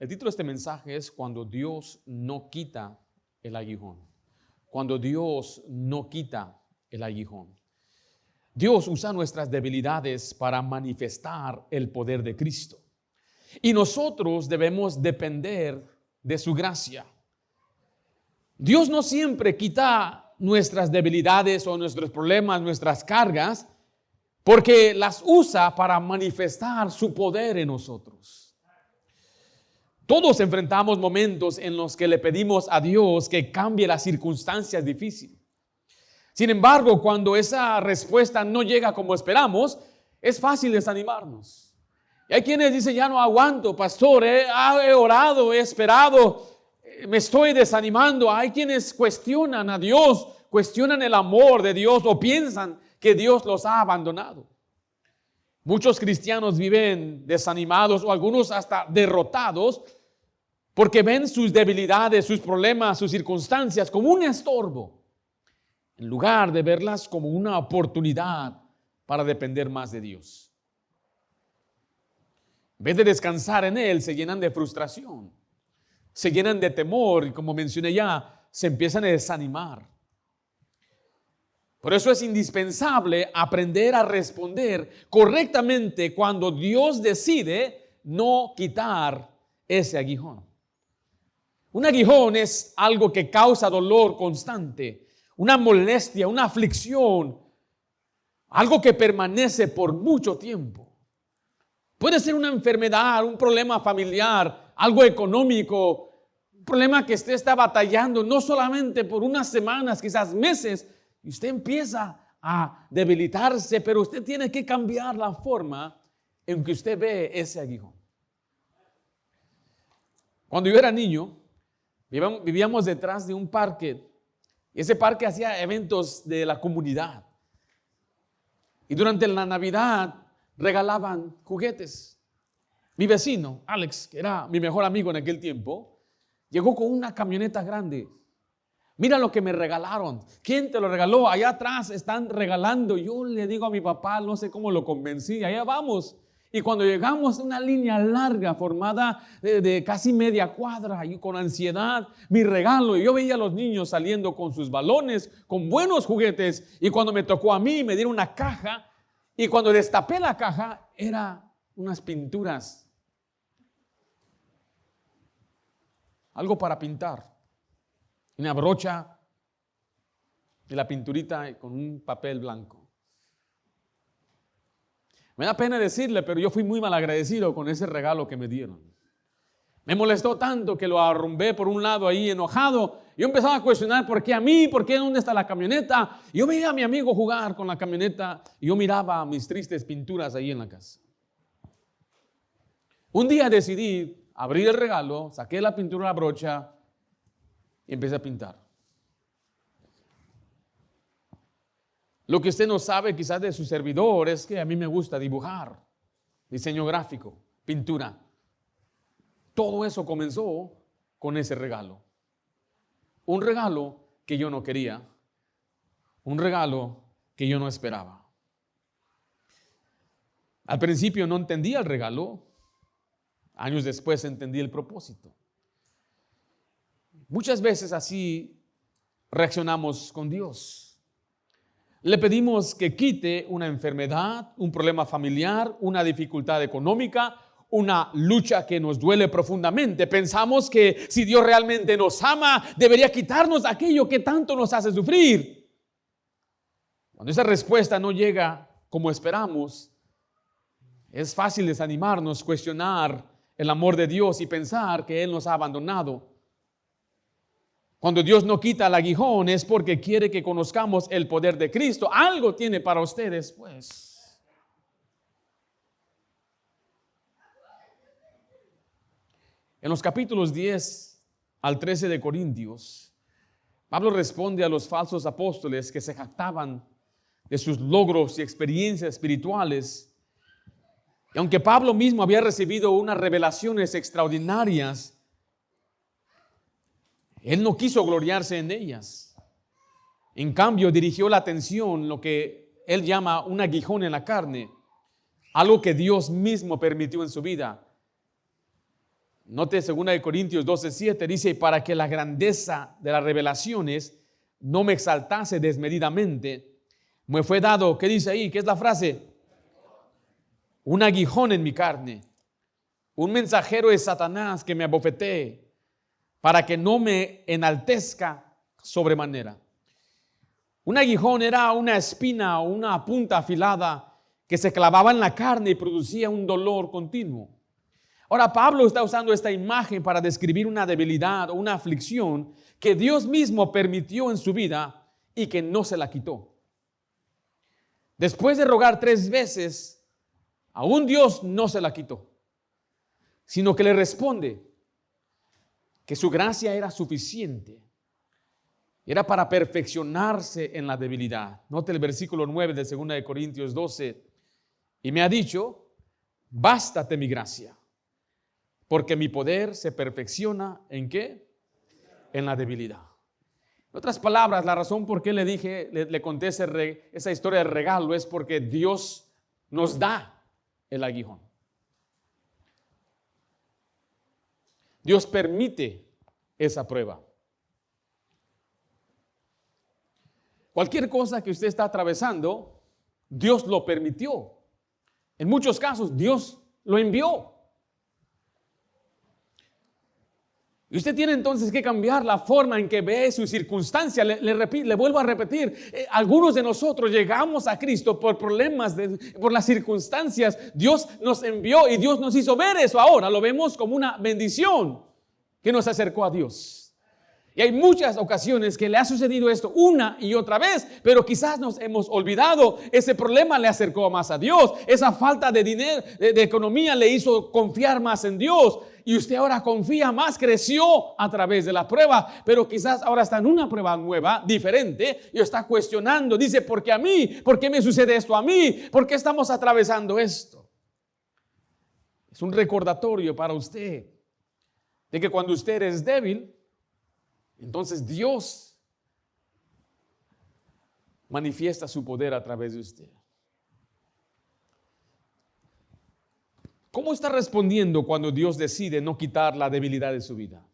El título de este mensaje es Cuando Dios no quita el aguijón. Cuando Dios no quita el aguijón. Dios usa nuestras debilidades para manifestar el poder de Cristo. Y nosotros debemos depender de su gracia. Dios no siempre quita nuestras debilidades o nuestros problemas, nuestras cargas, porque las usa para manifestar su poder en nosotros. Todos enfrentamos momentos en los que le pedimos a Dios que cambie las circunstancias difíciles. Sin embargo, cuando esa respuesta no llega como esperamos, es fácil desanimarnos. Y hay quienes dicen, ya no aguanto, pastor, he orado, he esperado, me estoy desanimando. Hay quienes cuestionan a Dios, cuestionan el amor de Dios o piensan que Dios los ha abandonado. Muchos cristianos viven desanimados o algunos hasta derrotados porque ven sus debilidades, sus problemas, sus circunstancias como un estorbo, en lugar de verlas como una oportunidad para depender más de Dios. En vez de descansar en Él, se llenan de frustración, se llenan de temor y, como mencioné ya, se empiezan a desanimar. Por eso es indispensable aprender a responder correctamente cuando Dios decide no quitar ese aguijón. Un aguijón es algo que causa dolor constante, una molestia, una aflicción, algo que permanece por mucho tiempo. Puede ser una enfermedad, un problema familiar, algo económico, un problema que usted está batallando no solamente por unas semanas, quizás meses, y usted empieza a debilitarse, pero usted tiene que cambiar la forma en que usted ve ese aguijón. Cuando yo era niño, vivíamos detrás de un parque. Y ese parque hacía eventos de la comunidad. Y durante la Navidad regalaban juguetes. Mi vecino, Alex, que era mi mejor amigo en aquel tiempo, llegó con una camioneta grande. Mira lo que me regalaron. ¿Quién te lo regaló? Allá atrás están regalando. Yo le digo a mi papá, no sé cómo lo convencí, allá vamos. Y cuando llegamos a una línea larga formada de casi media cuadra, y con ansiedad, mi regalo, y yo veía a los niños saliendo con sus balones, con buenos juguetes, y cuando me tocó a mí, me dieron una caja, y cuando destapé la caja, eran unas pinturas, algo para pintar, una brocha y la pinturita con un papel blanco. Me da pena decirle, pero yo fui muy mal agradecido con ese regalo que me dieron. Me molestó tanto que lo arrumbé por un lado ahí enojado. Yo empezaba a cuestionar por qué a mí, por qué dónde está la camioneta. Yo veía a mi amigo jugar con la camioneta y yo miraba mis tristes pinturas ahí en la casa. Un día decidí abrir el regalo, saqué la pintura, la brocha y empecé a pintar. Lo que usted no sabe quizás de su servidor es que a mí me gusta dibujar, diseño gráfico, pintura. Todo eso comenzó con ese regalo. Un regalo que yo no quería, un regalo que yo no esperaba. Al principio no entendía el regalo, años después entendí el propósito. Muchas veces así reaccionamos con Dios. Le pedimos que quite una enfermedad, un problema familiar, una dificultad económica, una lucha que nos duele profundamente. Pensamos que si Dios realmente nos ama, debería quitarnos aquello que tanto nos hace sufrir. Cuando esa respuesta no llega como esperamos, es fácil desanimarnos, cuestionar el amor de Dios y pensar que Él nos ha abandonado. Cuando Dios no quita el aguijón es porque quiere que conozcamos el poder de Cristo. Algo tiene para ustedes, pues. En los capítulos 10 al 13 de Corintios, Pablo responde a los falsos apóstoles que se jactaban de sus logros y experiencias espirituales. Y aunque Pablo mismo había recibido unas revelaciones extraordinarias, él no quiso gloriarse en ellas. En cambio, dirigió la atención, lo que él llama un aguijón en la carne, algo que Dios mismo permitió en su vida. Note 2 Corintios 12:7, dice, y para que la grandeza de las revelaciones no me exaltase desmedidamente, me fue dado, ¿qué dice ahí? ¿Qué es la frase? Un aguijón en mi carne, un mensajero de Satanás que me abofetee, para que no me enaltezca sobremanera. Un aguijón era una espina o una punta afilada que se clavaba en la carne y producía un dolor continuo. Ahora Pablo está usando esta imagen para describir una debilidad o una aflicción que Dios mismo permitió en su vida y que no se la quitó. Después de rogar 3 veces, aún Dios no se la quitó, sino que le responde que su gracia era suficiente. Era para perfeccionarse en la debilidad. Note el versículo 9 de 2 Corintios 12. Y me ha dicho, bástate mi gracia, porque mi poder se perfecciona ¿en qué? En la debilidad. En otras palabras, la razón por qué le conté esa historia de regalo es porque Dios nos da el aguijón. Dios permite esa prueba. Cualquier cosa que usted está atravesando, Dios lo permitió. En muchos casos, Dios lo envió. Y usted tiene entonces que cambiar la forma en que ve su circunstancia. Le vuelvo a repetir, algunos de nosotros llegamos a Cristo por problemas, por las circunstancias. Dios nos envió y Dios nos hizo ver eso. Ahora lo vemos como una bendición que nos acercó a Dios. Y hay muchas ocasiones que le ha sucedido esto una y otra vez, pero quizás nos hemos olvidado. Ese problema le acercó más a Dios. Esa falta de dinero, de economía le hizo confiar más en Dios. Y usted ahora confía más, creció a través de la prueba, pero quizás ahora está en una prueba nueva, diferente, y está cuestionando. Dice, ¿por qué a mí? ¿Por qué me sucede esto a mí? ¿Por qué estamos atravesando esto? Es un recordatorio para usted de que cuando usted es débil, entonces Dios manifiesta su poder a través de usted. ¿Cómo está respondiendo cuando Dios decide no quitar la debilidad de su vida?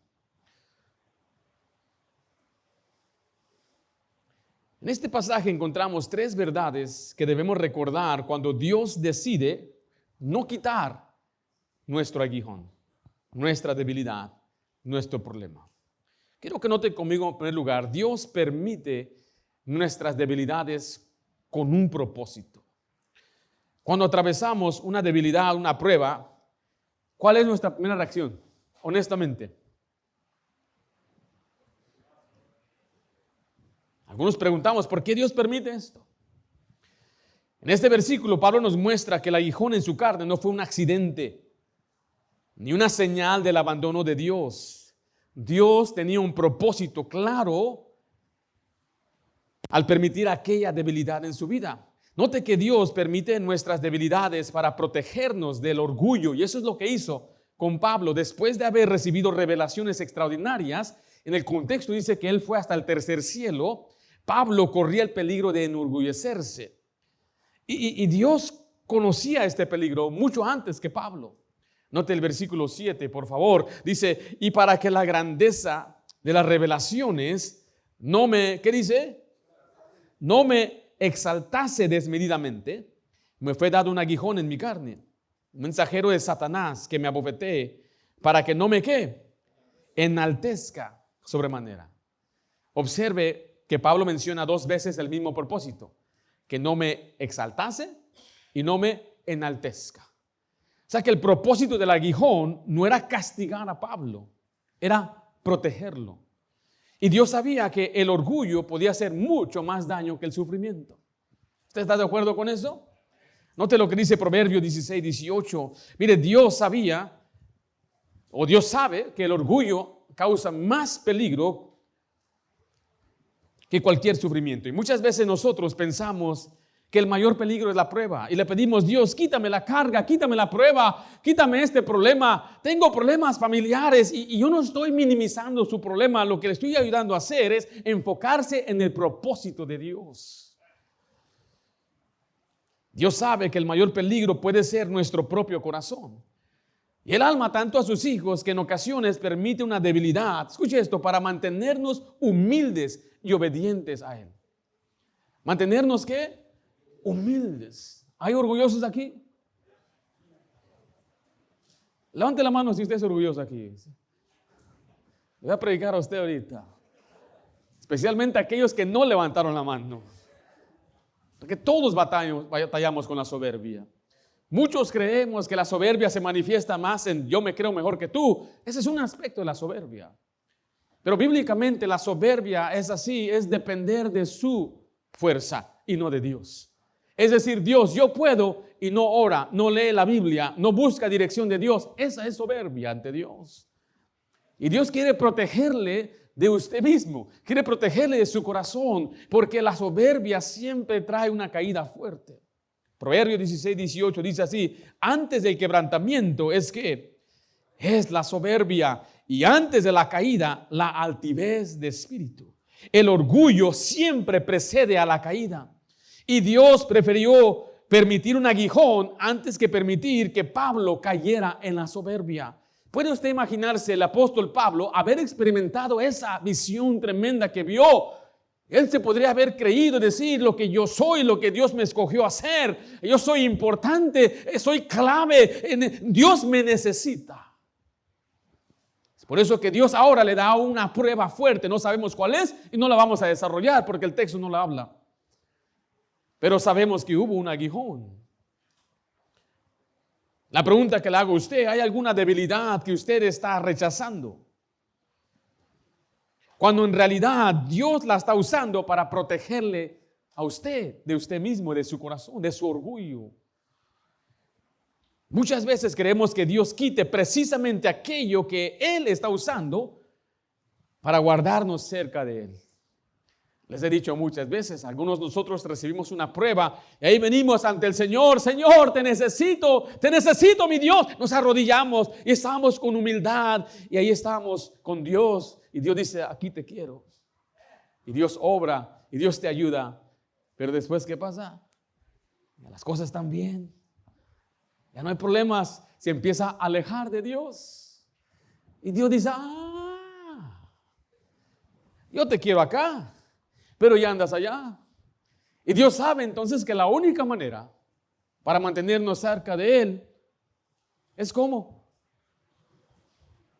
En este pasaje encontramos 3 verdades que debemos recordar cuando Dios decide no quitar nuestro aguijón, nuestra debilidad, nuestro problema. Quiero que note conmigo en primer lugar, Dios permite nuestras debilidades con un propósito. Cuando atravesamos una debilidad, una prueba, ¿cuál es nuestra primera reacción? Honestamente. Algunos preguntamos, ¿por qué Dios permite esto? En este versículo, Pablo nos muestra que el aguijón en su carne no fue un accidente, ni una señal del abandono de Dios. Dios tenía un propósito claro al permitir aquella debilidad en su vida. Note que Dios permite nuestras debilidades para protegernos del orgullo, y eso es lo que hizo con Pablo. Después de haber recibido revelaciones extraordinarias, en el contexto dice que él fue hasta el 3er cielo. Pablo corría el peligro de enorgullecerse. Y Dios conocía este peligro mucho antes que Pablo. Note el versículo 7, por favor. Dice, y para que la grandeza de las revelaciones no me, ¿qué dice? No me exaltase desmedidamente, me fue dado un aguijón en mi carne, un mensajero de Satanás que me abofetee, para que no me, ¿qué? Enaltezca sobremanera. Observe que Pablo menciona 2 veces el mismo propósito, que no me exaltase y no me enaltezca. O sea que el propósito del aguijón no era castigar a Pablo, era protegerlo. Y Dios sabía que el orgullo podía hacer mucho más daño que el sufrimiento. ¿Usted está de acuerdo con eso? Note lo que dice Proverbios 16:18. Mire, Dios sabía, o Dios sabe, que el orgullo causa más peligro que cualquier sufrimiento. Y muchas veces nosotros pensamos que el mayor peligro es la prueba y le pedimos, Dios, quítame la carga, quítame la prueba, quítame este problema. Tengo problemas familiares y yo no estoy minimizando su problema. Lo que le estoy ayudando a hacer es enfocarse en el propósito de Dios. Dios sabe que el mayor peligro puede ser nuestro propio corazón. Y el alma tanto a sus hijos que en ocasiones permite una debilidad. Escuche esto, para mantenernos humildes y obedientes a Él. ¿Mantenernos qué? Humildes. ¿Hay orgullosos aquí? Levante la mano si usted es orgulloso aquí. Le voy a predicar a usted ahorita. Especialmente aquellos que no levantaron la mano. Porque todos batallamos con la soberbia. Muchos creemos que la soberbia se manifiesta más en yo me creo mejor que tú. Ese es un aspecto de la soberbia. Pero bíblicamente la soberbia es así, es depender de su fuerza y no de Dios. Es decir, Dios, yo puedo y no ora, no lee la Biblia, no busca dirección de Dios. Esa es soberbia ante Dios. Y Dios quiere protegerle de usted mismo, quiere protegerle de su corazón, porque la soberbia siempre trae una caída fuerte. Proverbios 16:18 dice así: antes del quebrantamiento es la soberbia, y antes de la caída la altivez de espíritu. El orgullo siempre precede a la caída, y Dios prefirió permitir un aguijón antes que permitir que Pablo cayera en la soberbia. ¿Puede usted imaginarse el apóstol Pablo haber experimentado esa visión tremenda que vio? Él se podría haber creído, decir lo que yo soy, lo que Dios me escogió hacer. Yo soy importante, soy clave, Dios me necesita. Es por eso que Dios ahora le da una prueba fuerte, no sabemos cuál es y no la vamos a desarrollar porque el texto no la habla. Pero sabemos que hubo un aguijón. La pregunta que le hago a usted: ¿hay alguna debilidad que usted está rechazando? Cuando en realidad Dios la está usando para protegerle a usted, de usted mismo, de su corazón, de su orgullo. Muchas veces creemos que Dios quite precisamente aquello que Él está usando para guardarnos cerca de Él. Les he dicho muchas veces, algunos de nosotros recibimos una prueba y ahí venimos ante el Señor: Señor, te necesito, mi Dios. Nos arrodillamos y estamos con humildad y ahí estamos con Dios y Dios dice: aquí te quiero. Y Dios obra y Dios te ayuda. Pero después, ¿qué pasa? Ya las cosas están bien, ya no hay problemas, se empieza a alejar de Dios. Y Dios dice: yo te quiero acá, pero ya andas allá. Y Dios sabe entonces que la única manera para mantenernos cerca de Él es ¿cómo?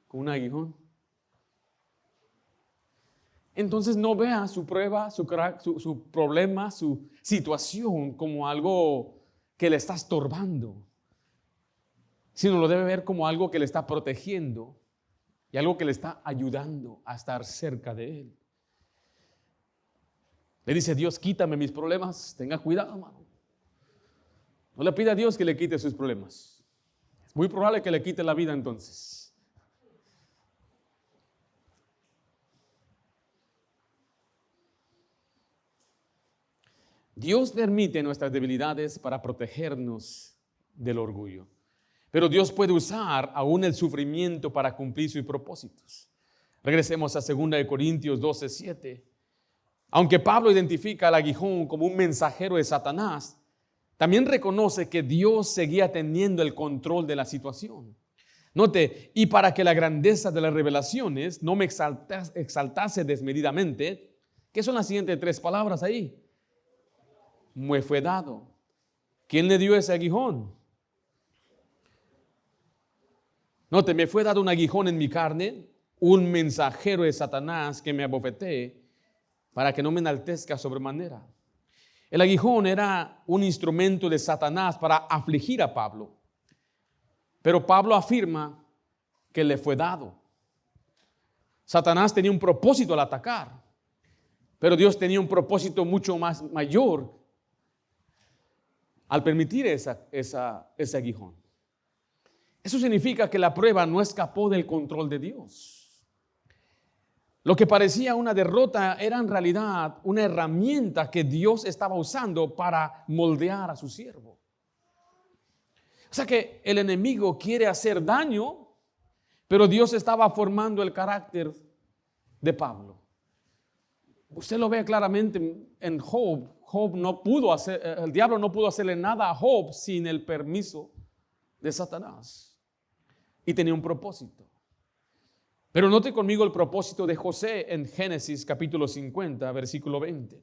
Con un aguijón. Entonces no vea su prueba, su problema, su situación como algo que le está estorbando, sino lo debe ver como algo que le está protegiendo y algo que le está ayudando a estar cerca de Él. Le dice: Dios, quítame mis problemas. Tenga cuidado, hermano. No le pida a Dios que le quite sus problemas. Es muy probable que le quite la vida entonces. Dios permite nuestras debilidades para protegernos del orgullo. Pero Dios puede usar aún el sufrimiento para cumplir sus propósitos. Regresemos a 2 Corintios 12:7. Aunque Pablo identifica al aguijón como un mensajero de Satanás, también reconoce que Dios seguía teniendo el control de la situación. Note: y para que la grandeza de las revelaciones no me exaltase desmedidamente. ¿Qué son las siguientes 3 palabras ahí? Me fue dado. ¿Quién le dio ese aguijón? Note: me fue dado un aguijón en mi carne, un mensajero de Satanás que me abofetee, para que no me enaltezca sobremanera. El aguijón era un instrumento de Satanás para afligir a Pablo. Pero Pablo afirma que le fue dado. Satanás tenía un propósito al atacar, pero Dios tenía un propósito mucho más mayor al permitir ese aguijón. Eso significa que la prueba no escapó del control de Dios. Lo que parecía una derrota era en realidad una herramienta que Dios estaba usando para moldear a su siervo. O sea que el enemigo quiere hacer daño, pero Dios estaba formando el carácter de Pablo. Usted lo ve claramente en Job. El diablo no pudo hacerle nada a Job sin el permiso de Satanás. y tenía un propósito. Pero note conmigo el propósito de José en Génesis capítulo 50, versículo 20.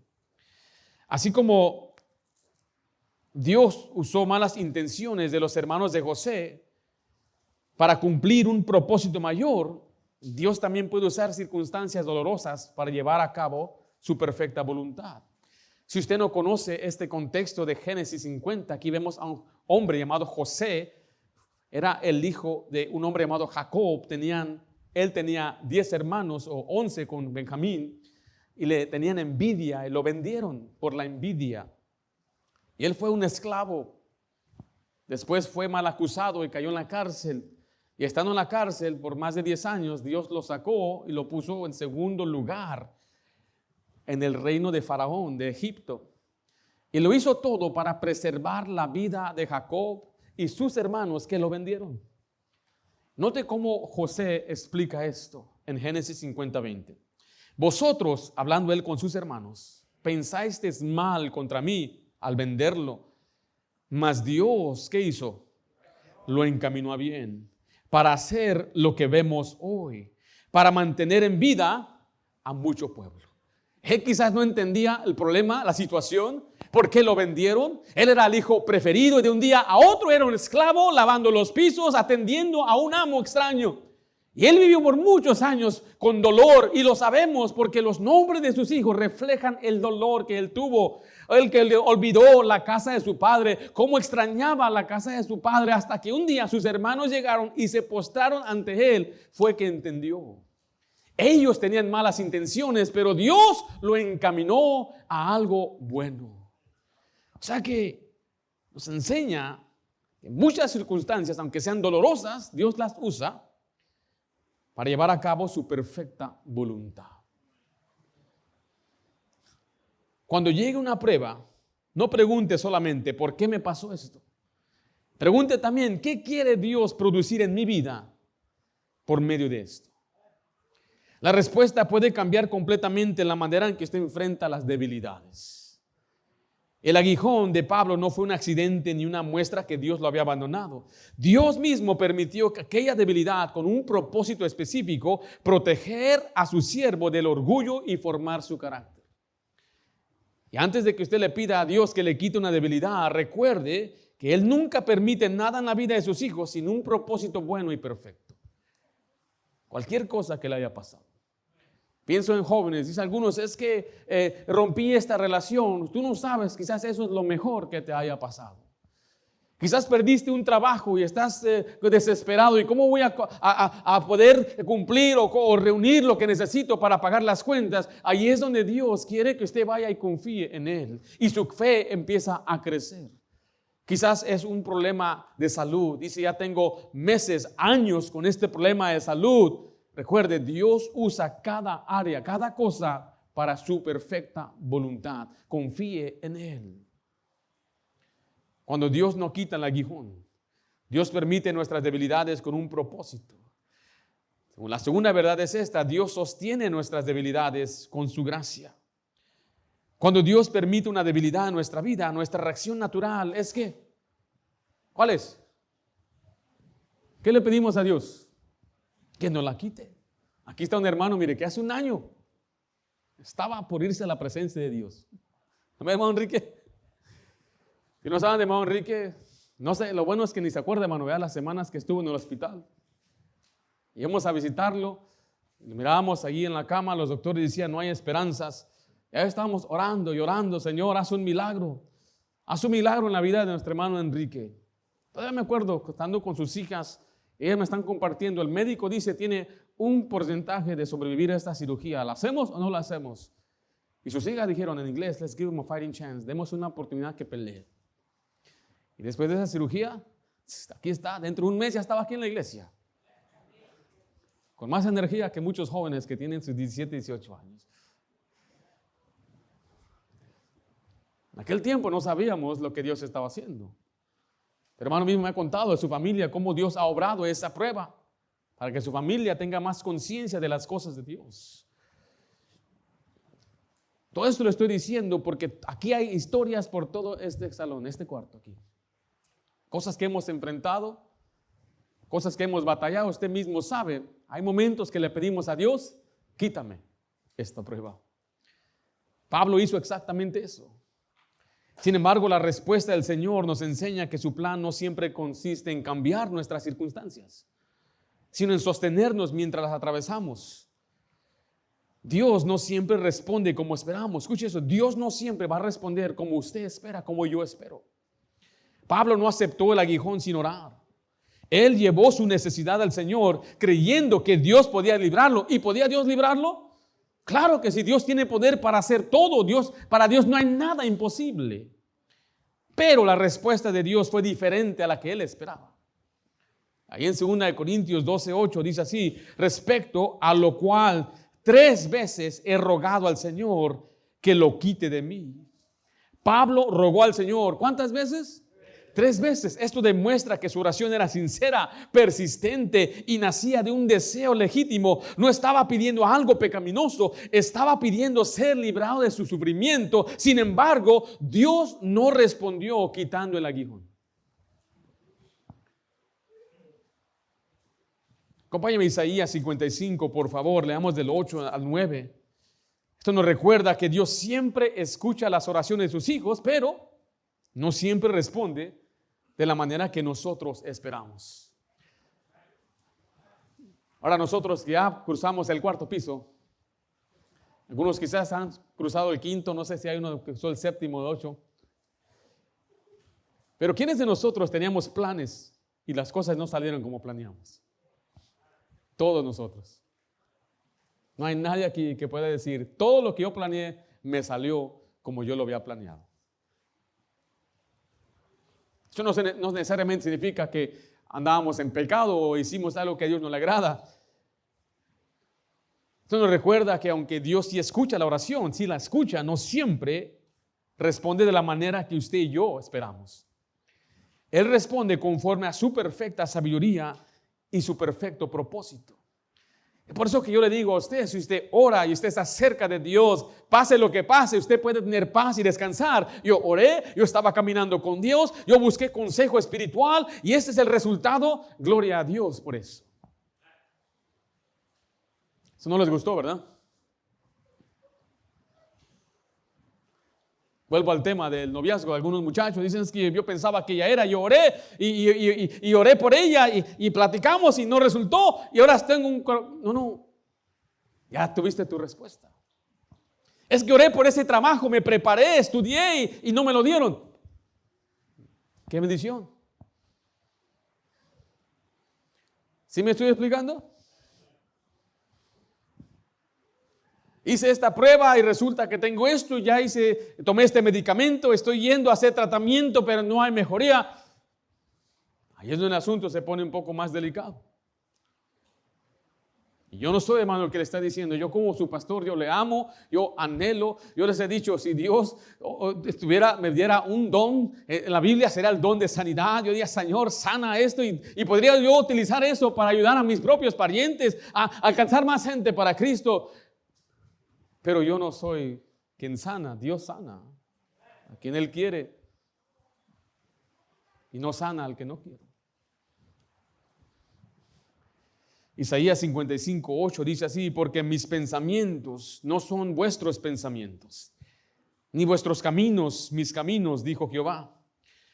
Así como Dios usó malas intenciones de los hermanos de José para cumplir un propósito mayor, Dios también puede usar circunstancias dolorosas para llevar a cabo su perfecta voluntad. Si usted no conoce este contexto de Génesis 50, aquí vemos a un hombre llamado José, era el hijo de un hombre llamado Jacob, él tenía 10 hermanos o 11 con Benjamín y le tenían envidia y lo vendieron por la envidia. Y él fue un esclavo. Después fue mal acusado y cayó en la cárcel. Y estando en la cárcel por más de 10 años, Dios lo sacó y lo puso en segundo lugar en el reino de Faraón, de Egipto. Y lo hizo todo para preservar la vida de Jacob y sus hermanos que lo vendieron. Note cómo José explica esto en Génesis 50:20. Vosotros, hablando él con sus hermanos, pensasteis mal contra mí al venderlo, mas Dios, ¿qué hizo? Lo encaminó a bien, para hacer lo que vemos hoy, para mantener en vida a mucho pueblo. Él quizás no entendía el problema, la situación, por qué lo vendieron. Él era el hijo preferido y de un día a otro era un esclavo lavando los pisos, atendiendo a un amo extraño. Y él vivió por muchos años con dolor y lo sabemos porque los nombres de sus hijos reflejan el dolor que él tuvo. El que le olvidó la casa de su padre, cómo extrañaba la casa de su padre, hasta que un día sus hermanos llegaron y se postraron ante él, fue que entendió. Ellos tenían malas intenciones, pero Dios lo encaminó a algo bueno. O sea que nos enseña que en muchas circunstancias, aunque sean dolorosas, Dios las usa para llevar a cabo su perfecta voluntad. Cuando llegue una prueba, no pregunte solamente ¿por qué me pasó esto? Pregunte también ¿qué quiere Dios producir en mi vida por medio de esto? La respuesta puede cambiar completamente la manera en que usted enfrenta las debilidades. El aguijón de Pablo no fue un accidente ni una muestra que Dios lo había abandonado. Dios mismo permitió que aquella debilidad, con un propósito específico, proteger a su siervo del orgullo y formar su carácter. Y antes de que usted le pida a Dios que le quite una debilidad, recuerde que Él nunca permite nada en la vida de sus hijos sin un propósito bueno y perfecto. Cualquier cosa que le haya pasado. Pienso en jóvenes, dice algunos, es que rompí esta relación. Tú no sabes, quizás eso es lo mejor que te haya pasado. Quizás perdiste un trabajo y estás desesperado. ¿Y cómo voy a poder cumplir o reunir lo que necesito para pagar las cuentas? Ahí es donde Dios quiere que usted vaya y confíe en Él. Y su fe empieza a crecer. Quizás es un problema de salud. Dice, ya tengo meses, años con este problema de salud. Recuerde, Dios usa cada área, cada cosa para su perfecta voluntad. Confíe en Él. Cuando Dios no quita el aguijón, Dios permite nuestras debilidades con un propósito. La segunda verdad es esta: Dios sostiene nuestras debilidades con su gracia. Cuando Dios permite una debilidad en nuestra vida, nuestra reacción natural es que, ¿cuál es? ¿Qué le pedimos a Dios? Que nos la quite. Aquí está un hermano, mire, que hace un año estaba por irse a la presencia de Dios. ¿No me hermano Enrique? Si no saben de hermano Enrique, no sé, lo bueno es que ni se acuerda, hermano, vea las semanas que estuvo en el hospital. Íbamos a visitarlo, lo mirábamos allí en la cama, los doctores decían, no hay esperanzas. Ya estábamos orando y orando, Señor, haz un milagro. Haz un milagro en la vida de nuestro hermano Enrique. Todavía me acuerdo, estando con sus hijas, ellas me están compartiendo, el médico dice, tiene un porcentaje de sobrevivir a esta cirugía. ¿La hacemos o no la hacemos? Y sus hijas dijeron en inglés, let's give him a fighting chance. Demos una oportunidad que pelee. Y después de esa cirugía, aquí está, dentro de un mes ya estaba aquí en la iglesia. Con más energía que muchos jóvenes que tienen sus 17, 18 años. En aquel tiempo no sabíamos lo que Dios estaba haciendo. Pero hermano mismo me ha contado de su familia cómo Dios ha obrado esa prueba para que su familia tenga más conciencia de las cosas de Dios. Todo esto lo estoy diciendo porque aquí hay historias por todo este salón, este cuarto aquí. Cosas que hemos enfrentado, cosas que hemos batallado, usted mismo sabe, hay momentos que le pedimos a Dios, quítame esta prueba. Pablo hizo exactamente eso. Sin embargo, la respuesta del Señor nos enseña que su plan no siempre consiste en cambiar nuestras circunstancias, sino en sostenernos mientras las atravesamos. Dios no siempre responde como esperamos. Escuche eso, Dios no siempre va a responder como usted espera, como yo espero. Pablo no aceptó el aguijón sin orar. Él llevó su necesidad al Señor creyendo que Dios podía librarlo. ¿Y podía Dios librarlo? Claro que sí, Dios tiene poder para hacer todo. Para Dios no hay nada imposible. Pero la respuesta de Dios fue diferente a la que él esperaba. Ahí en 2 Corintios 12:8 dice así: respecto a lo cual 3 veces he rogado al Señor que lo quite de mí. Pablo rogó al Señor, ¿cuántas veces? 3 veces. Esto demuestra que su oración era sincera, persistente y nacía de un deseo legítimo. No estaba pidiendo algo pecaminoso, estaba pidiendo ser librado de su sufrimiento. Sin embargo, Dios no respondió quitando el aguijón. Acompáñame a Isaías 55, por favor, leamos del 8 al 9. Esto nos recuerda que Dios siempre escucha las oraciones de sus hijos, pero no siempre responde de la manera que nosotros esperamos. Ahora nosotros ya cruzamos el 4º piso. Algunos quizás han cruzado el 5º, no sé si hay uno que cruzó el 7º o el 8. Pero ¿quiénes de nosotros teníamos planes y las cosas no salieron como planeamos? Todos nosotros. No hay nadie aquí que pueda decir, todo lo que yo planeé me salió como yo lo había planeado. Eso no necesariamente significa que andábamos en pecado o hicimos algo que a Dios no le agrada. Esto nos recuerda que aunque Dios sí escucha la oración, sí la escucha, no siempre responde de la manera que usted y yo esperamos. Él responde conforme a su perfecta sabiduría y su perfecto propósito. Por eso que yo le digo a usted, si usted ora y usted está cerca de Dios, pase lo que pase, usted puede tener paz y descansar. Yo oré, yo estaba caminando con Dios, yo busqué consejo espiritual y ese es el resultado. Gloria a Dios por eso. Eso no les gustó, ¿verdad? Vuelvo al tema del noviazgo. Algunos muchachos dicen es que yo pensaba que ella era, yo oré y oré por ella y platicamos y no resultó y ahora tengo un... No, ya tuviste tu respuesta. Es que oré por ese trabajo, me preparé, estudié y no me lo dieron. ¡Qué bendición! ¿Sí me estoy explicando? Hice esta prueba y resulta que tengo esto, tomé este medicamento, estoy yendo a hacer tratamiento, pero no hay mejoría. Ahí es donde el asunto se pone un poco más delicado. Y yo no soy, hermano, el que le está diciendo, yo como su pastor, yo le amo, yo anhelo, yo les he dicho, si Dios me diera un don, en la Biblia será el don de sanidad, yo diría, Señor, sana esto y podría yo utilizar eso para ayudar a mis propios parientes, a alcanzar más gente para Cristo. Pero yo no soy quien sana, Dios sana a quien Él quiere y no sana al que no quiere. Isaías 55:8 dice así: porque mis pensamientos no son vuestros pensamientos, ni vuestros caminos mis caminos, dijo Jehová.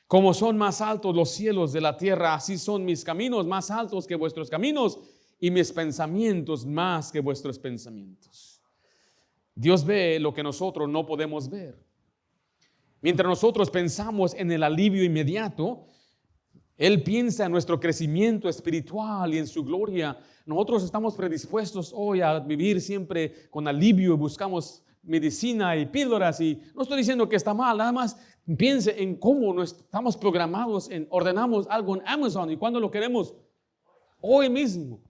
Como son más altos los cielos de la tierra, así son mis caminos más altos que vuestros caminos y mis pensamientos más que vuestros pensamientos. Dios ve lo que nosotros no podemos ver. Mientras nosotros pensamos en el alivio inmediato, Él piensa en nuestro crecimiento espiritual y en su gloria. Nosotros estamos predispuestos hoy a vivir siempre con alivio y buscamos medicina y píldoras. Y no estoy diciendo que está mal, nada más piense en cómo estamos programados, ordenamos algo en Amazon y cuando lo queremos hoy mismo.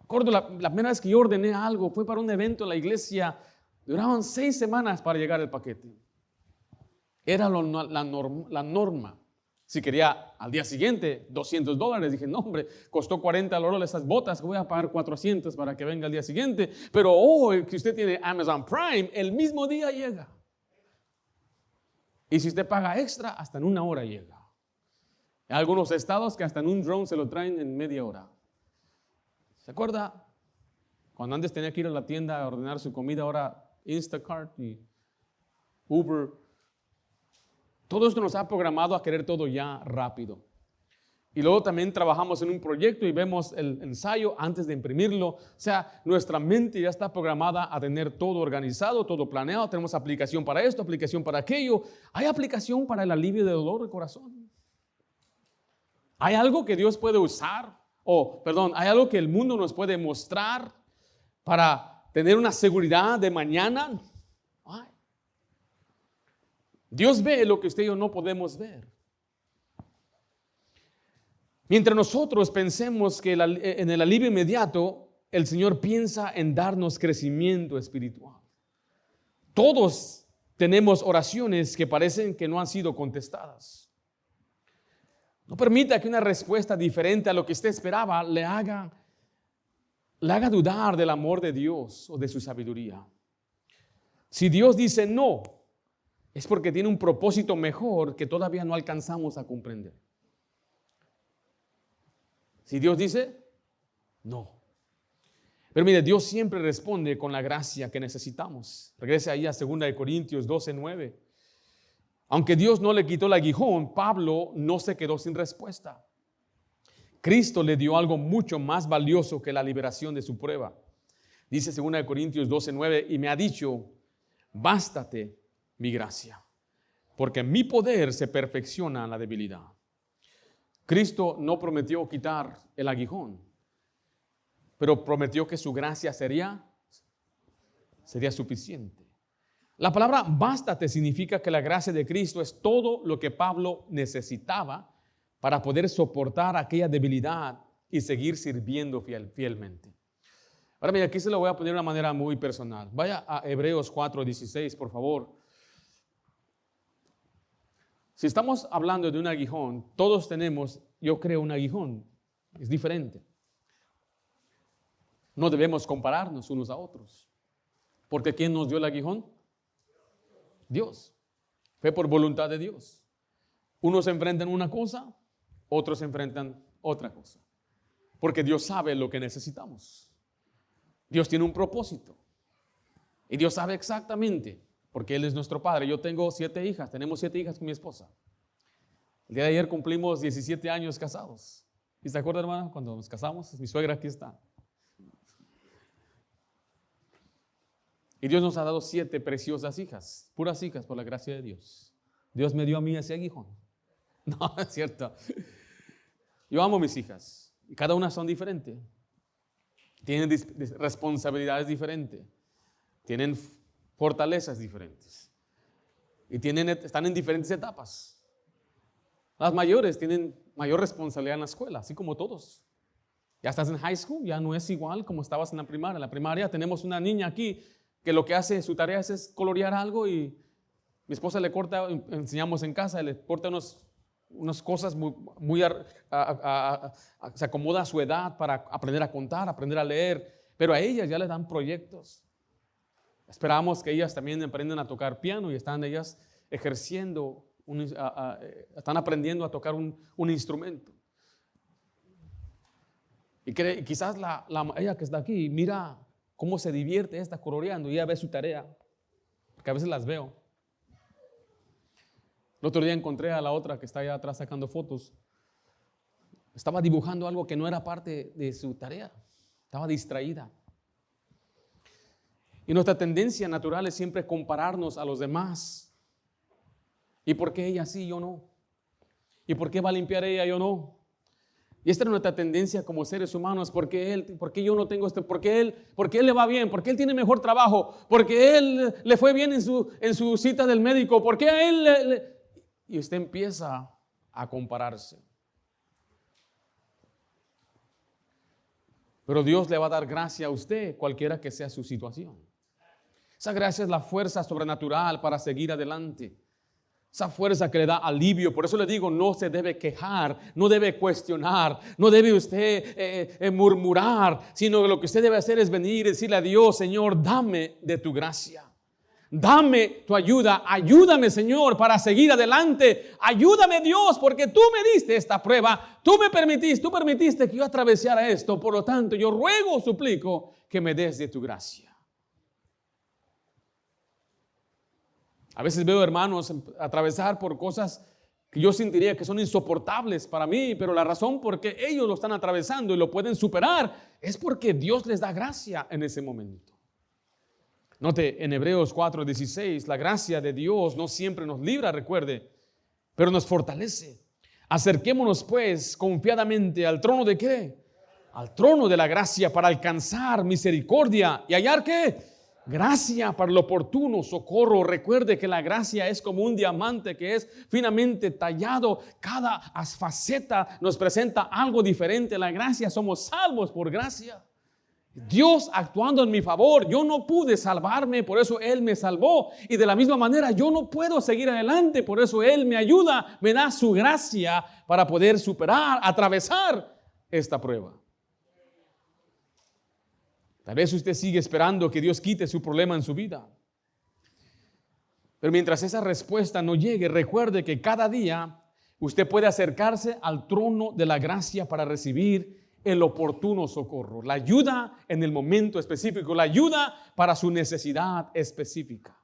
Recuerdo la primera vez que yo ordené algo, fue para un evento en la iglesia, duraban 6 semanas para llegar el paquete. Era la norma. Si quería al día siguiente $200, dije, no hombre, costó $40 esas botas, voy a pagar $400 para que venga al día siguiente. Pero hoy que usted tiene Amazon Prime, el mismo día llega. Y si usted paga extra, hasta en 1 hora llega. Hay algunos estados que hasta en un drone se lo traen en media hora. ¿Se acuerda? Cuando antes tenía que ir a la tienda a ordenar su comida, ahora Instacart y Uber. Todo esto nos ha programado a querer todo ya rápido. Y luego también trabajamos en un proyecto y vemos el ensayo antes de imprimirlo. O sea, nuestra mente ya está programada a tener todo organizado, todo planeado. Tenemos aplicación para esto, aplicación para aquello. Hay aplicación para el alivio de dolor del corazón. Hay algo que Dios puede usar, hay algo que el mundo nos puede mostrar para tener una seguridad de mañana. Ay. Dios ve lo que usted y yo no podemos ver. Mientras nosotros pensemos que en el alivio inmediato, el Señor piensa en darnos crecimiento espiritual. Todos tenemos oraciones que parecen que no han sido contestadas. No permita que una respuesta diferente a lo que usted esperaba le haga dudar del amor de Dios o de su sabiduría. Si Dios dice no, es porque tiene un propósito mejor que todavía no alcanzamos a comprender. Si Dios dice no. Pero mire, Dios siempre responde con la gracia que necesitamos. Regrese ahí a 2 Corintios 12:9. Aunque Dios no le quitó el aguijón, Pablo no se quedó sin respuesta. Cristo le dio algo mucho más valioso que la liberación de su prueba. Dice 2 Corintios 12:9, y me ha dicho, bástate mi gracia, porque mi poder se perfecciona en la debilidad. Cristo no prometió quitar el aguijón, pero prometió que su gracia sería suficiente. La palabra bástate significa que la gracia de Cristo es todo lo que Pablo necesitaba para poder soportar aquella debilidad y seguir sirviendo fielmente. Ahora mira, aquí se lo voy a poner de una manera muy personal. Vaya a Hebreos 4:16, por favor. Si estamos hablando de un aguijón, todos tenemos, yo creo, un aguijón. Es diferente. No debemos compararnos unos a otros. Porque ¿quién nos dio el aguijón? Dios. Fue por voluntad de Dios. Unos enfrentan una cosa, otros enfrentan otra cosa. Porque Dios sabe lo que necesitamos. Dios tiene un propósito. Y Dios sabe exactamente, porque Él es nuestro Padre. Yo tengo 7 hijas, tenemos 7 hijas con mi esposa. El día de ayer cumplimos 17 años casados. ¿Y se acuerda, hermano, cuando nos casamos? Mi suegra aquí está. Y Dios nos ha dado 7 preciosas hijas, puras hijas por la gracia de Dios. Dios me dio a mí ese aguijón. No, es cierto. Yo amo a mis hijas. Y cada una son diferentes. Tienen responsabilidades diferentes. Tienen fortalezas diferentes. Y están en diferentes etapas. Las mayores tienen mayor responsabilidad en la escuela, así como todos. Ya estás en high school, ya no es igual como estabas en la primaria. En la primaria tenemos una niña aquí que lo que hace, su tarea es colorear algo y mi esposa le corta, enseñamos en casa, le corta unas cosas se acomoda a su edad para aprender a contar, aprender a leer, pero a ellas ya le dan proyectos. Esperamos que ellas también aprendan a tocar piano y están ellas ejerciendo, están aprendiendo a tocar un instrumento. Y quizás ella que está aquí, mira cómo se divierte esta coloreando y ella ve su tarea, porque a veces las veo. El otro día encontré a la otra que está allá atrás sacando fotos. Estaba dibujando algo que no era parte de su tarea. Estaba distraída. Y nuestra tendencia natural es siempre compararnos a los demás. ¿Y por qué ella sí y yo no? ¿Y por qué va a limpiar ella y yo no? Y esta es nuestra tendencia como seres humanos. ¿Por qué yo no tengo esto? ¿Por qué él le va bien? ¿Por qué él tiene mejor trabajo? ¿Por qué él le fue bien en su cita del médico? ¿Por qué a él Y usted empieza a compararse. Pero Dios le va a dar gracia a usted, cualquiera que sea su situación. Esa gracia es la fuerza sobrenatural para seguir adelante. Esa fuerza que le da alivio. Por eso le digo, no se debe quejar, no debe cuestionar, no debe usted murmurar, sino que lo que usted debe hacer es venir y decirle a Dios, Señor, dame de tu gracia. Dame tu ayuda, ayúdame, Señor, para seguir adelante. Ayúdame, Dios, porque tú me diste esta prueba. Tú permitiste que yo atravesara esto. Por lo tanto, yo ruego, suplico que me des de tu gracia. A veces veo hermanos atravesar por cosas que yo sentiría que son insoportables para mí, pero la razón por qué ellos lo están atravesando y lo pueden superar es porque Dios les da gracia en ese momento. Note en Hebreos 4:16, la gracia de Dios no siempre nos libra, recuerde, pero nos fortalece. Acerquémonos pues confiadamente al trono de ¿qué? Al trono de la gracia para alcanzar misericordia y hallar ¿qué? Gracia para el oportuno socorro. Recuerde que la gracia es como un diamante que es finamente tallado. Cada faceta nos presenta algo diferente. La gracia, somos salvos por gracia. Dios actuando en mi favor. Yo no pude salvarme, por eso Él me salvó. Y de la misma manera yo no puedo seguir adelante, por eso Él me ayuda, me da su gracia para poder superar, atravesar esta prueba. Tal vez usted sigue esperando que Dios quite su problema en su vida. Pero mientras esa respuesta no llegue, recuerde que cada día usted puede acercarse al trono de la gracia para recibir el oportuno socorro, la ayuda en el momento específico, la ayuda para su necesidad específica.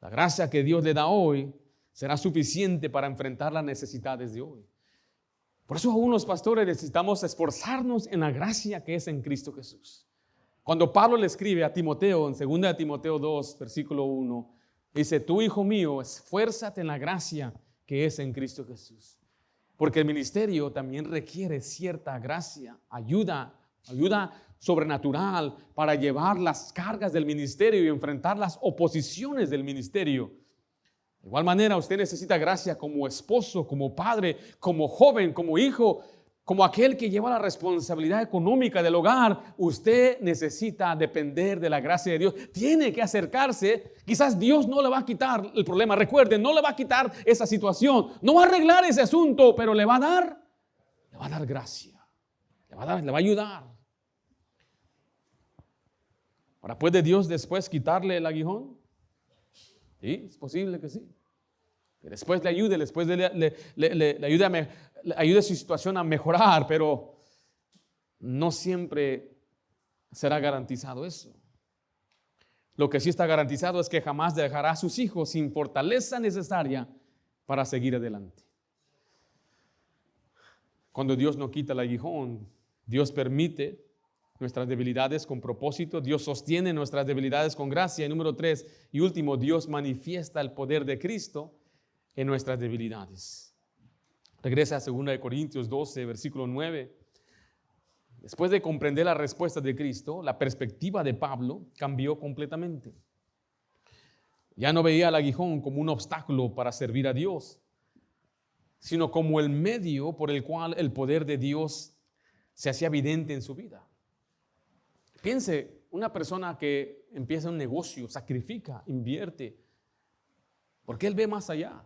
La gracia que Dios le da hoy será suficiente para enfrentar las necesidades de hoy. Por eso aún los pastores necesitamos esforzarnos en la gracia que es en Cristo Jesús. Cuando Pablo le escribe a Timoteo, en 2 Timoteo 2, versículo 1, dice: tú, hijo mío, esfuérzate en la gracia que es en Cristo Jesús. Porque el ministerio también requiere cierta gracia, ayuda sobrenatural para llevar las cargas del ministerio y enfrentar las oposiciones del ministerio. De igual manera, usted necesita gracia como esposo, como padre, como joven, como hijo, como aquel que lleva la responsabilidad económica del hogar. Usted necesita depender de la gracia de Dios. Tiene que acercarse. Quizás Dios no le va a quitar el problema. Recuerden, no le va a quitar esa situación. No va a arreglar ese asunto, pero le va a dar gracia. Le va a ayudar. Ahora, ¿puede Dios después quitarle el aguijón? Sí, es posible que sí. Que después le ayude, le ayude su situación a mejorar, pero no siempre será garantizado eso. Lo que sí está garantizado es que jamás dejará a sus hijos sin fortaleza necesaria para seguir adelante. Cuando Dios no quita el aguijón, Dios permite nuestras debilidades con propósito. Dios sostiene nuestras debilidades con gracia. Y número 3 y último, Dios manifiesta el poder de Cristo en nuestras debilidades. Regresa a 2 Corintios 12, versículo 9. Después de comprender la respuesta de Cristo, la perspectiva de Pablo cambió completamente. Ya no veía el aguijón como un obstáculo para servir a Dios, sino como el medio por el cual el poder de Dios se hacía evidente en su vida. Piense, una persona que empieza un negocio, sacrifica, invierte, porque él ve más allá.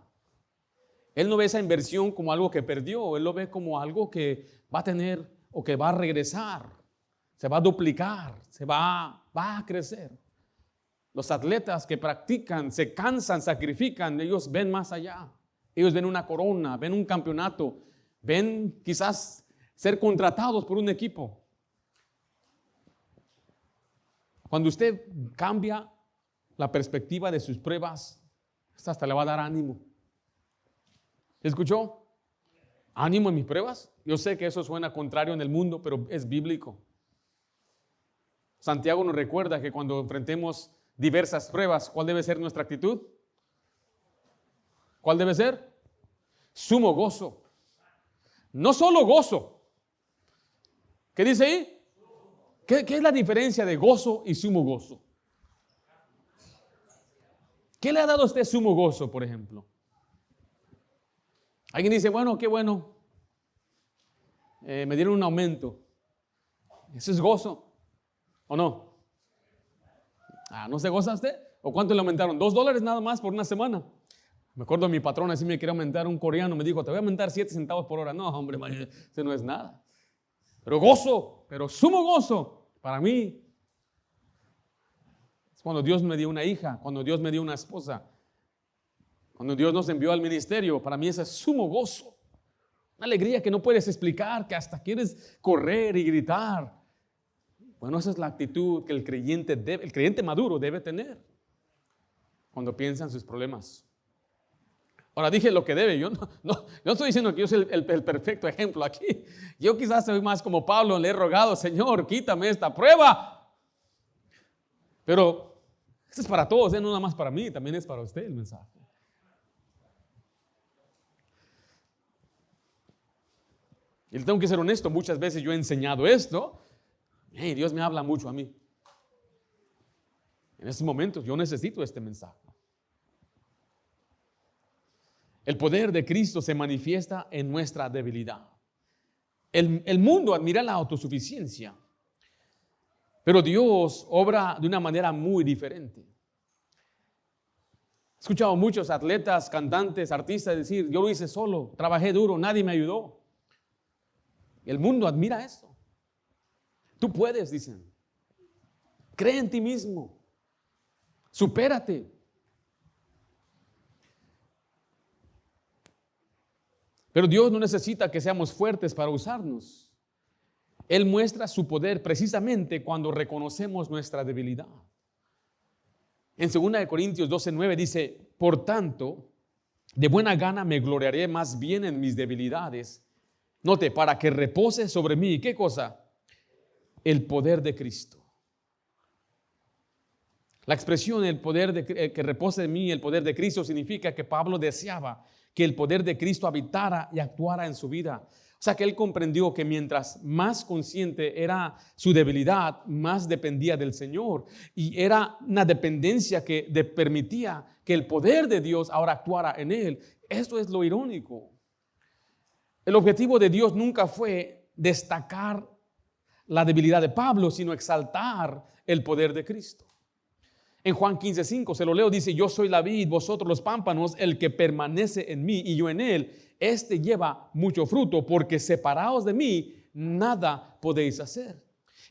Él no ve esa inversión como algo que perdió, él lo ve como algo que va a tener o que va a regresar, se va a duplicar, va a crecer. Los atletas que practican, se cansan, sacrifican, ellos ven más allá. Ellos ven una corona, ven un campeonato, ven quizás ser contratados por un equipo. Cuando usted cambia la perspectiva de sus pruebas, hasta le va a dar ánimo. ¿Escuchó? ¿Ánimo en mis pruebas? Yo sé que eso suena contrario en el mundo, pero es bíblico. Santiago nos recuerda que cuando enfrentemos diversas pruebas, ¿cuál debe ser nuestra actitud? ¿Cuál debe ser? Sumo gozo. No solo gozo. ¿Qué dice ahí? ¿Qué es la diferencia de gozo y sumo gozo? ¿Qué le ha dado a usted sumo gozo, por ejemplo? Alguien dice, bueno, qué bueno, me dieron un aumento. ¿Eso es gozo o no? ¿No se goza usted? ¿O cuánto le aumentaron? $2 nada más por una semana. Me acuerdo de mi patrón, así me quería aumentar, un coreano me dijo, te voy a aumentar 7 centavos por hora. No, hombre, eso no es nada. Pero gozo, pero sumo gozo para mí. Cuando Dios me dio una hija, cuando Dios me dio una esposa, cuando Dios nos envió al ministerio, para mí ese es sumo gozo. Una alegría que no puedes explicar, que hasta quieres correr y gritar. Bueno, esa es la actitud que el creyente maduro debe tener cuando piensa en sus problemas. Ahora dije lo que debe, yo no estoy diciendo que yo soy el perfecto ejemplo aquí. Yo quizás soy más como Pablo, le he rogado, Señor, quítame esta prueba. Pero esto es para todos, no nada más para mí, también es para usted el mensaje. Y tengo que ser honesto, muchas veces yo he enseñado esto. Dios me habla mucho a mí. En estos momentos yo necesito este mensaje. El poder de Cristo se manifiesta en nuestra debilidad. El mundo admira la autosuficiencia, pero Dios obra de una manera muy diferente. He escuchado muchos atletas, cantantes, artistas decir, yo lo hice solo, trabajé duro, nadie me ayudó. El mundo admira eso. Tú puedes, dicen. Cree en ti mismo. Supérate. Pero Dios no necesita que seamos fuertes para usarnos. Él muestra su poder precisamente cuando reconocemos nuestra debilidad. En 2 Corintios 12:9 dice, por tanto, de buena gana me gloriaré más bien en mis debilidades. Note, para que repose sobre mí, ¿qué cosa? El poder de Cristo. La expresión el poder que repose en mí, el poder de Cristo, significa que Pablo deseaba que el poder de Cristo habitara y actuara en su vida. O sea que él comprendió que mientras más consciente era su debilidad, más dependía del Señor. Y era una dependencia que permitía que el poder de Dios ahora actuara en él. Esto es lo irónico. El objetivo de Dios nunca fue destacar la debilidad de Pablo, sino exaltar el poder de Cristo. En Juan 15:5 se lo leo, dice, yo soy la vid, vosotros los pámpanos, el que permanece en mí y yo en él, este lleva mucho fruto, porque separados de mí, nada podéis hacer.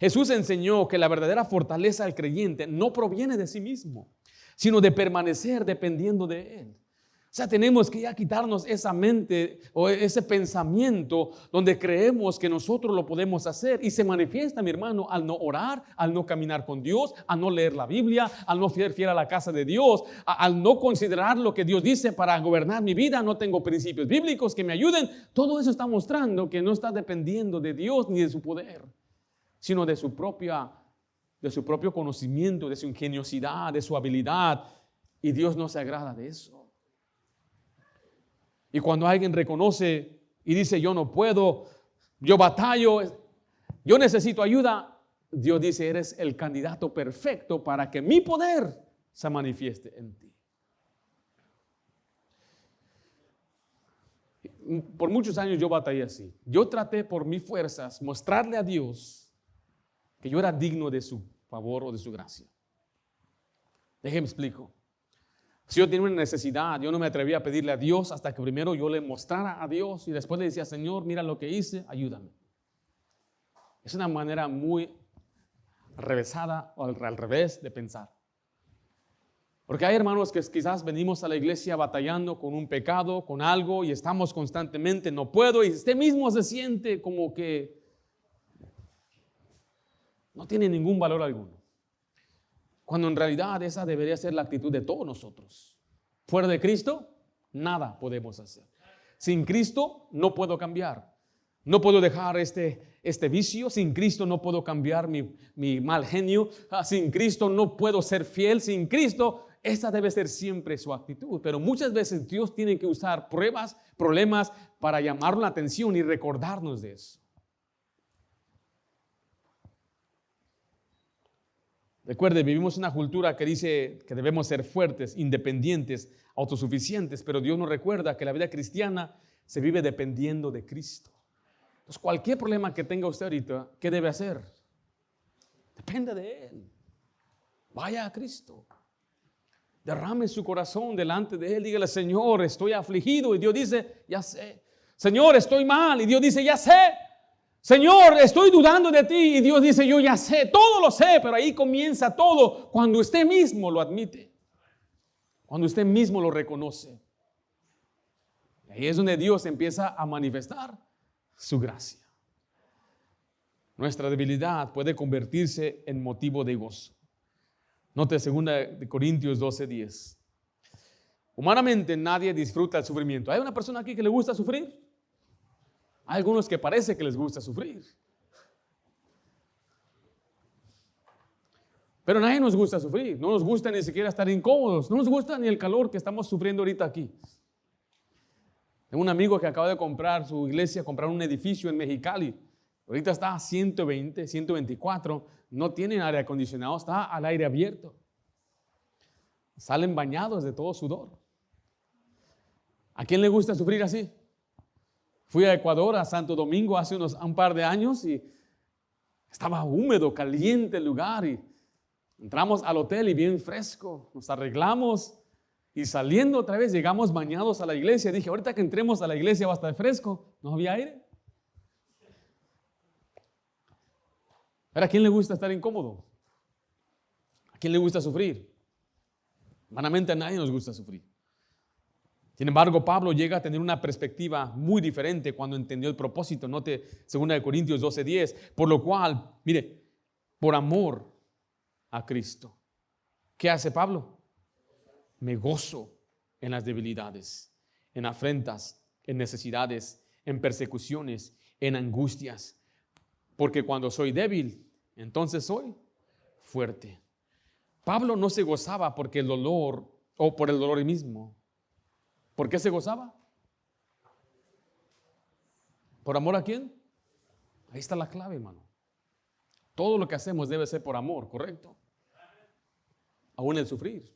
Jesús enseñó que la verdadera fortaleza del creyente no proviene de sí mismo, sino de permanecer dependiendo de él. O sea, tenemos que ya quitarnos esa mente o ese pensamiento donde creemos que nosotros lo podemos hacer y se manifiesta, mi hermano, al no orar, al no caminar con Dios, al no leer la Biblia, al no ser fiel a la casa de Dios, al no considerar lo que Dios dice para gobernar mi vida, no tengo principios bíblicos que me ayuden. Todo eso está mostrando que no está dependiendo de Dios ni de su poder, sino de su propio conocimiento, de su ingeniosidad, de su habilidad. Y Dios no se agrada de eso. Y cuando alguien reconoce y dice, yo no puedo, yo batallo, yo necesito ayuda, Dios dice, eres el candidato perfecto para que mi poder se manifieste en ti. Por muchos años yo batallé así. Yo traté por mis fuerzas mostrarle a Dios que yo era digno de su favor o de su gracia. Déjeme explico. Si yo tenía una necesidad, yo no me atrevía a pedirle a Dios hasta que primero yo le mostrara a Dios y después le decía, Señor, mira lo que hice, ayúdame. Es una manera muy revesada o al revés de pensar. Porque hay hermanos que quizás venimos a la iglesia batallando con un pecado, con algo y estamos constantemente, no puedo, y usted mismo se siente como que no tiene ningún valor alguno. Cuando en realidad esa debería ser la actitud de todos nosotros. Fuera de Cristo, nada podemos hacer. Sin Cristo no puedo cambiar. No puedo dejar este vicio. Sin Cristo no puedo cambiar mi mal genio. Sin Cristo no puedo ser fiel. Sin Cristo, esa debe ser siempre su actitud. Pero muchas veces Dios tiene que usar pruebas, problemas para llamar la atención y recordarnos de eso. Recuerde, vivimos en una cultura que dice que debemos ser fuertes, independientes, autosuficientes, pero Dios nos recuerda que la vida cristiana se vive dependiendo de Cristo. Entonces, cualquier problema que tenga usted ahorita, ¿qué debe hacer? Depende de Él. Vaya a Cristo. Derrame su corazón delante de Él. Dígale, Señor, estoy afligido. Y Dios dice, ya sé. Señor, estoy mal. Y Dios dice, ya sé. Señor, estoy dudando de ti. Y Dios dice, yo ya sé, todo lo sé, pero ahí comienza todo cuando usted mismo lo admite. Cuando usted mismo lo reconoce. Ahí es donde Dios empieza a manifestar su gracia. Nuestra debilidad puede convertirse en motivo de gozo. Note 2 Corintios 12:10. Humanamente nadie disfruta el sufrimiento. ¿Hay una persona aquí que le gusta sufrir? Hay algunos que parece que les gusta sufrir. Pero nadie nos gusta sufrir. No nos gusta ni siquiera estar incómodos. No nos gusta ni el calor que estamos sufriendo ahorita aquí. Tengo un amigo que acaba de comprar su iglesia, comprar un edificio en Mexicali. Ahorita está a 120, 124. No tienen aire acondicionado, está al aire abierto. Salen bañados de todo sudor. ¿A quién le gusta sufrir así? Fui a Ecuador, a Santo Domingo, hace un par de años y estaba húmedo, caliente el lugar. Y entramos al hotel y bien fresco. Nos arreglamos y saliendo otra vez llegamos bañados a la iglesia. Dije, ahorita que entremos a la iglesia va a estar fresco. No había aire. ¿Pero a quién le gusta estar incómodo? ¿A quién le gusta sufrir? Humanamente a nadie nos gusta sufrir. Sin embargo, Pablo llega a tener una perspectiva muy diferente cuando entendió el propósito. Note 2 Corintios 12:10. Por lo cual, mire, por amor a Cristo. ¿Qué hace Pablo? Me gozo en las debilidades, en afrentas, en necesidades, en persecuciones, en angustias. Porque cuando soy débil, entonces soy fuerte. Pablo no se gozaba porque el dolor o por el dolor mismo. ¿Por qué se gozaba? ¿Por amor a quién? Ahí está la clave, hermano. Todo lo que hacemos debe ser por amor, ¿correcto? Aún el sufrir.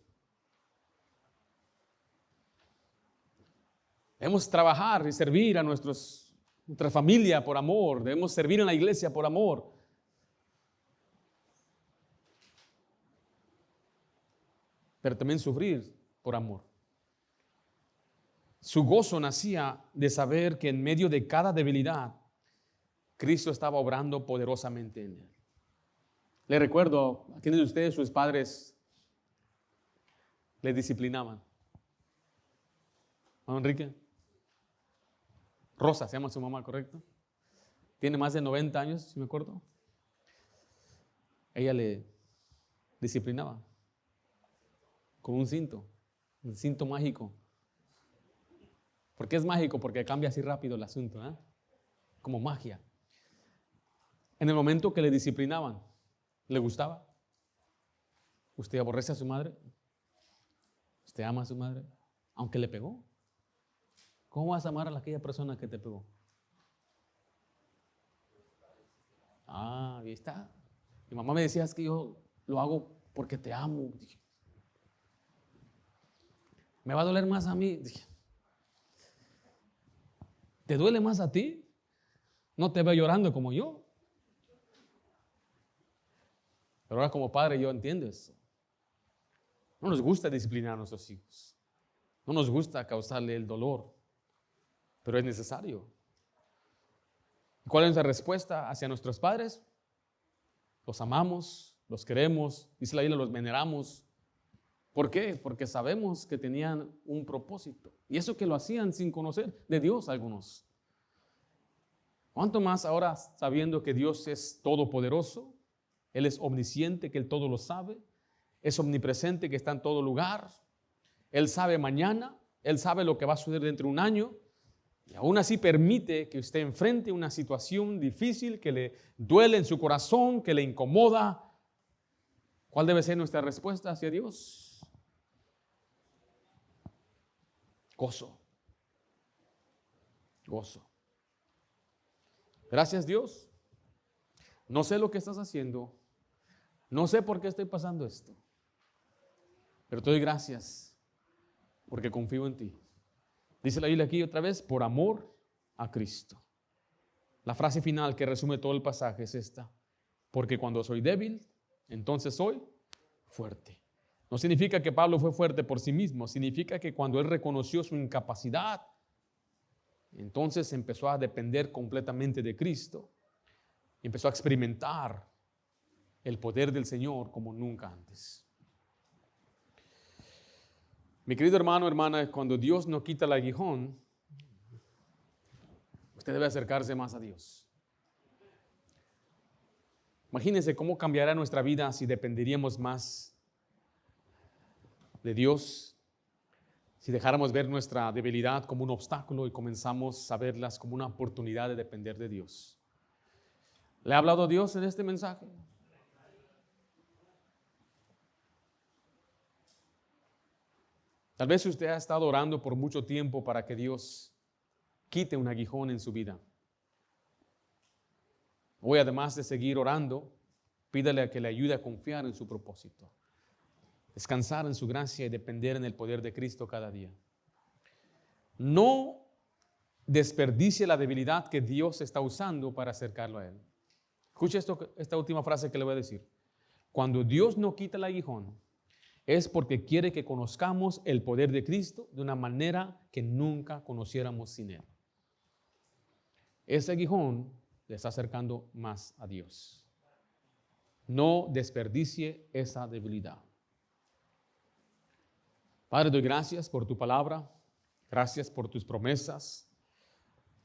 Debemos trabajar y servir a nuestra familia por amor. Debemos servir en la iglesia por amor. Pero también sufrir por amor. Su gozo nacía de saber que en medio de cada debilidad, Cristo estaba obrando poderosamente en él. Le recuerdo, ¿a quiénes de ustedes sus padres les disciplinaban? ¿A Enrique? Rosa se llama su mamá, ¿correcto? Tiene más de 90 años, si me acuerdo. Ella le disciplinaba con un cinto mágico. ¿Por qué es mágico? Porque cambia así rápido el asunto, ¿eh? Como magia. En el momento que le disciplinaban, ¿le gustaba? ¿Usted aborrece a su madre? ¿Usted ama a su madre? Aunque le pegó. ¿Cómo vas a amar a aquella persona que te pegó? Ahí está. Mi mamá me decía, es que yo lo hago porque te amo. Dije, ¿me va a doler más a mí? Dije, ¿te duele más a ti? No te veo llorando como yo. Pero ahora como padre yo entiendo eso. No nos gusta disciplinar a nuestros hijos. No nos gusta causarle el dolor. Pero es necesario. ¿Cuál es nuestra respuesta hacia nuestros padres? Los amamos, los queremos, dice la Biblia, los veneramos. ¿Por qué? Porque sabemos que tenían un propósito. Y eso que lo hacían sin conocer de Dios algunos. ¿Cuánto más ahora sabiendo que Dios es todopoderoso? Él es omnisciente, que Él todo lo sabe. Es omnipresente, que está en todo lugar. Él sabe mañana. Él sabe lo que va a suceder dentro de un año. Y aún así permite que usted enfrente una situación difícil que le duele en su corazón, que le incomoda. ¿Cuál debe ser nuestra respuesta hacia Dios? Gozo. Gozo. Gracias, Dios. No sé lo que estás haciendo. No sé por qué estoy pasando esto. Pero te doy gracias porque confío en ti. Dice la Biblia aquí otra vez, por amor a Cristo. La frase final que resume todo el pasaje es esta. Porque cuando soy débil, entonces soy fuerte. No significa que Pablo fue fuerte por sí mismo. Significa que cuando él reconoció su incapacidad, entonces empezó a depender completamente de Cristo. y empezó a experimentar el poder del Señor como nunca antes. Mi querido hermano, hermana, cuando Dios no quita el aguijón, usted debe acercarse más a Dios. Imagínense cómo cambiará nuestra vida si dependeríamos más de Dios, si dejáramos ver nuestra debilidad como un obstáculo y comenzamos a verlas como una oportunidad de depender de Dios. ¿Le ha hablado Dios en este mensaje? Tal vez usted ha estado orando por mucho tiempo para que Dios quite un aguijón en su vida. Hoy, además de seguir orando, pídale a que le ayude a confiar en su propósito, descansar en su gracia y depender en el poder de Cristo cada día. No desperdicie la debilidad que Dios está usando para acercarlo a Él. Escuche esta última frase que le voy a decir. Cuando Dios no quita el aguijón, es porque quiere que conozcamos el poder de Cristo de una manera que nunca conociéramos sin Él. Ese aguijón le está acercando más a Dios. No desperdicie esa debilidad. Padre, doy gracias por tu palabra. Gracias por tus promesas.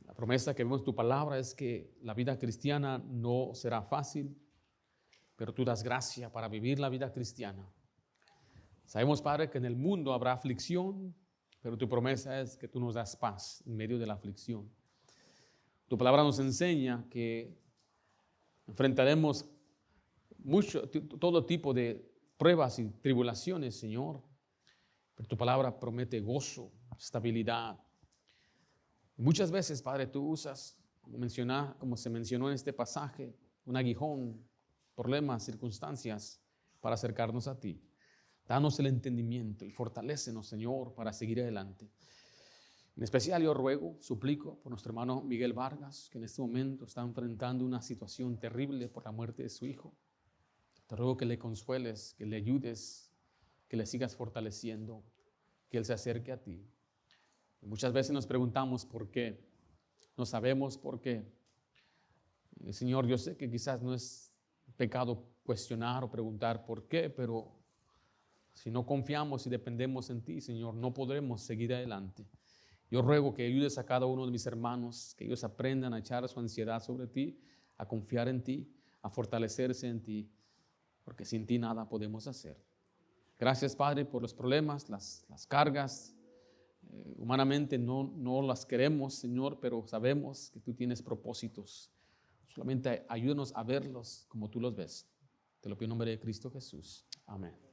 La promesa que vemos en tu palabra es que la vida cristiana no será fácil, pero tú das gracia para vivir la vida cristiana. Sabemos, Padre, que en el mundo habrá aflicción, pero tu promesa es que tú nos das paz en medio de la aflicción. Tu palabra nos enseña que enfrentaremos todo tipo de pruebas y tribulaciones, Señor, pero tu palabra promete gozo, estabilidad. Muchas veces, Padre, tú usas, como se mencionó en este pasaje, un aguijón, problemas, circunstancias para acercarnos a ti. Danos el entendimiento y fortalécenos, Señor, para seguir adelante. En especial yo ruego, suplico por nuestro hermano Miguel Vargas, que en este momento está enfrentando una situación terrible por la muerte de su hijo. Te ruego que le consueles, que le ayudes, que le sigas fortaleciendo, que él se acerque a ti. Y muchas veces nos preguntamos por qué, no sabemos por qué. Señor, yo sé que quizás no es pecado cuestionar o preguntar por qué, pero si no confiamos y dependemos en ti, Señor, no podremos seguir adelante. Yo ruego que ayudes a cada uno de mis hermanos, que ellos aprendan a echar su ansiedad sobre ti, a confiar en ti, a fortalecerse en ti, porque sin ti nada podemos hacer. Gracias, Padre, por los problemas, las cargas. Humanamente no las queremos, Señor, pero sabemos que tú tienes propósitos. Solamente ayúdanos a verlos como tú los ves. Te lo pido en nombre de Cristo Jesús. Amén.